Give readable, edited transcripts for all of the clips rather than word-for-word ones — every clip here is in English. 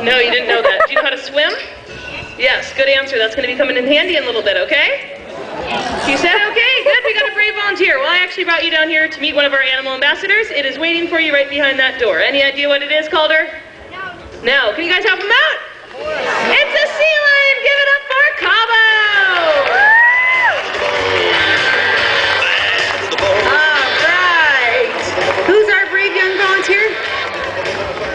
No, you didn't know that. Do you know how to swim? Yes, good answer. That's going to be coming in handy in a little bit, okay? You said okay, good. We got a brave volunteer. Well, I actually brought you down here to meet one of our animal ambassadors. It is waiting for you right behind that door. Any idea what it is, Calder? No. No. Can you guys help him out? It's a sea lion. Give it up for Cabo. All right. Who's our brave young volunteer?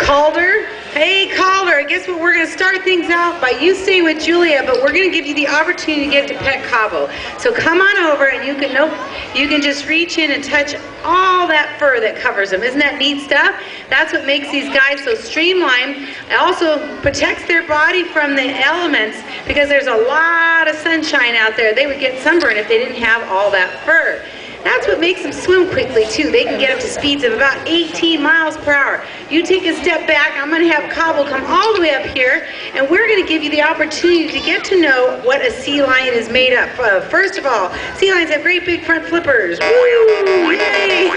Calder. Hey, Calder, guess what? We're going to start things out by you staying with Julia, but we're going to give you the opportunity to get to pet Cabo. So come on over and you can just reach in and touch all that fur that covers them. Isn't that neat stuff? That's what makes these guys so streamlined. It also protects their body from the elements because there's a lot of sunshine out there. They would get sunburn if they didn't have all that fur. That's what makes them swim quickly, too. They can get up to speeds of about 18 miles per hour. You take a step back. I'm going to have Cabo come all the way up here, and we're going to give you the opportunity to get to know what a sea lion is made up of. First of all, sea lions have great big front flippers. Woo! Yay!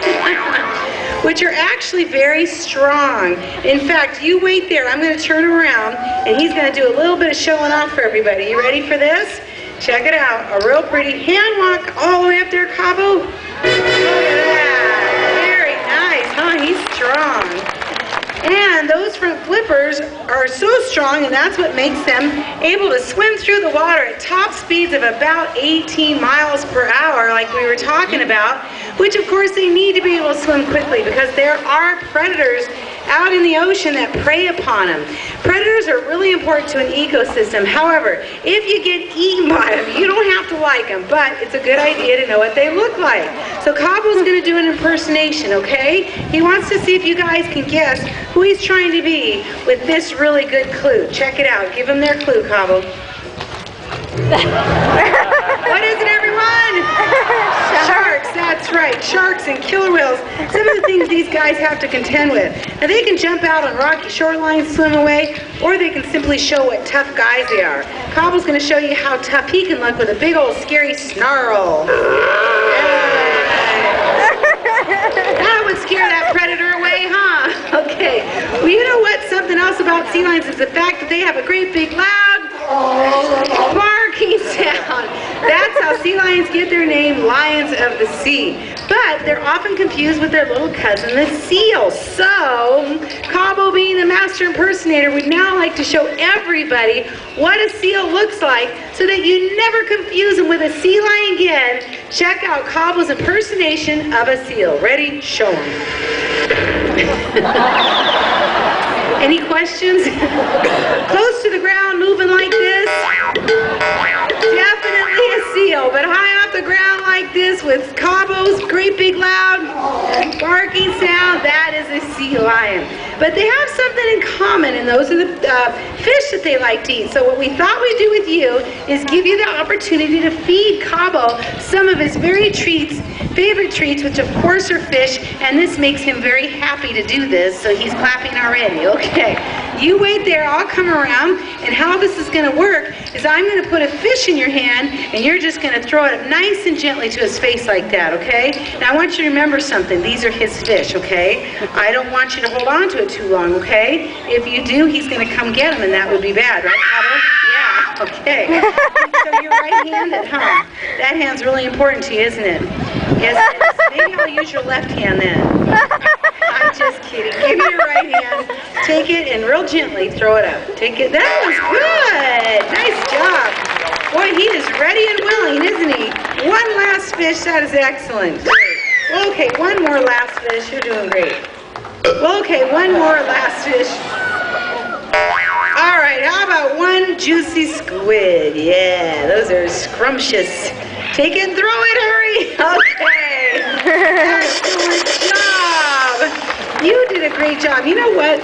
Which are actually very strong. In fact, you wait there. I'm going to turn around, and he's going to do a little bit of showing off for everybody. You ready for this? Check it out, a real pretty hand walk all the way up there, Cabo. Look at that, very nice, huh? He's strong. And those front flippers are so strong, and that's what makes them able to swim through the water at top speeds of about 18 miles per hour, like we were talking about, which of course they need to be able to swim quickly because there are predators out in the ocean that prey upon them. Predators are really important to an ecosystem. However, if you get eaten by them, you don't have to like them, but it's a good idea to know what they look like. So Cabo's going to do an impersonation, okay? He wants to see if you guys can guess who he's trying to be with this really good clue. Check it out. Give them their clue, Cabo. What is it, everyone? Sharks, that's right. Sharks and killer whales. Some of the things these guys have to contend with. Now, they can jump out on rocky shorelines, swim away, or they can simply show what tough guys they are. Cabo's going to show you how tough he can look with a big old scary snarl. That would scare that predator away, huh? Okay. Well, you know what? Something else about sea lions is the fact that they have a great big loud barking sound. That's how sea lions get their name, lions of the sea. But they're often confused with their little cousin, the seal. So, Cabo, being the master impersonator, would now like to show everybody what a seal looks like so that you never confuse them with a sea lion again. Check out Cabo's impersonation of a seal. Ready? Show them. Any questions? Close to the ground, moving like this. Definitely a seal, but high off the ground like this with Cabo's great big loud barking sound, that is a sea lion. But they have something in common, and those are the fish that they like to eat. So what we thought we'd do with you is give you the opportunity to feed Cabo some of his favorite treats, which of course are fish, and this makes him very happy to do this, so he's clapping already. Okay, you wait there, I'll come around, and how this is going to work is I'm going to put a fish in your hand, and you're just going to throw it up nice and gently to his face like that, okay? Now I want you to remember something, these are his fish, okay? I don't want you to hold on to it too long, okay? If you do, he's going to come get him, and that would be bad, right, Cabo? Yeah, okay. So you're right-handed, huh? That hand's really important to you, isn't it? Yes, it is. Maybe I'll use your left hand then. I'm just kidding. Give me your right hand. Take it and real gently throw it up. Take it. That was good. Nice job. Boy, he is ready and willing, isn't he? One last fish. That is excellent. Great. Okay, one more last fish. You're doing great. Well, okay, one more last fish. All right, how about one juicy squid? Yeah, those are scrumptious. Take it and throw it, hurry. Okay. Excellent job. You did a great job. You know what?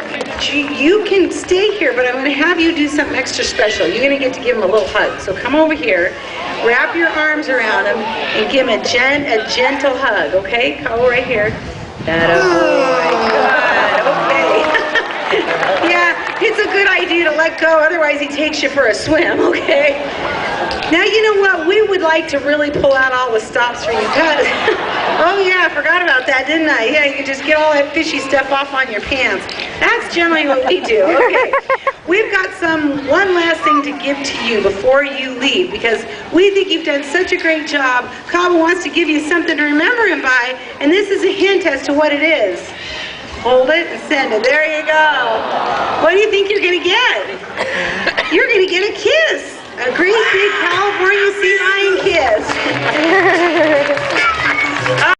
You can stay here, but I'm going to have you do something extra special. You're going to get to give him a little hug. So come over here, wrap your arms around him, and give him a gentle hug, okay? Cabo right here. That good. Okay. Yeah, it's a good idea to let go, otherwise he takes you for a swim, okay? Now, you know what? We would like to really pull out all the stops for you, because Oh yeah, I forgot about that, didn't I? Yeah, you can just get all that fishy stuff off on your pants. That's generally what we do. Okay. We've got one last thing to give to you before you leave, because we think you've done such a great job. Cabo wants to give you something to remember him by, and this is a hint as to what it is. Hold it and send it. There you go. What do you think you're going to get? You're going to get a kiss. A great big California sea lion kiss.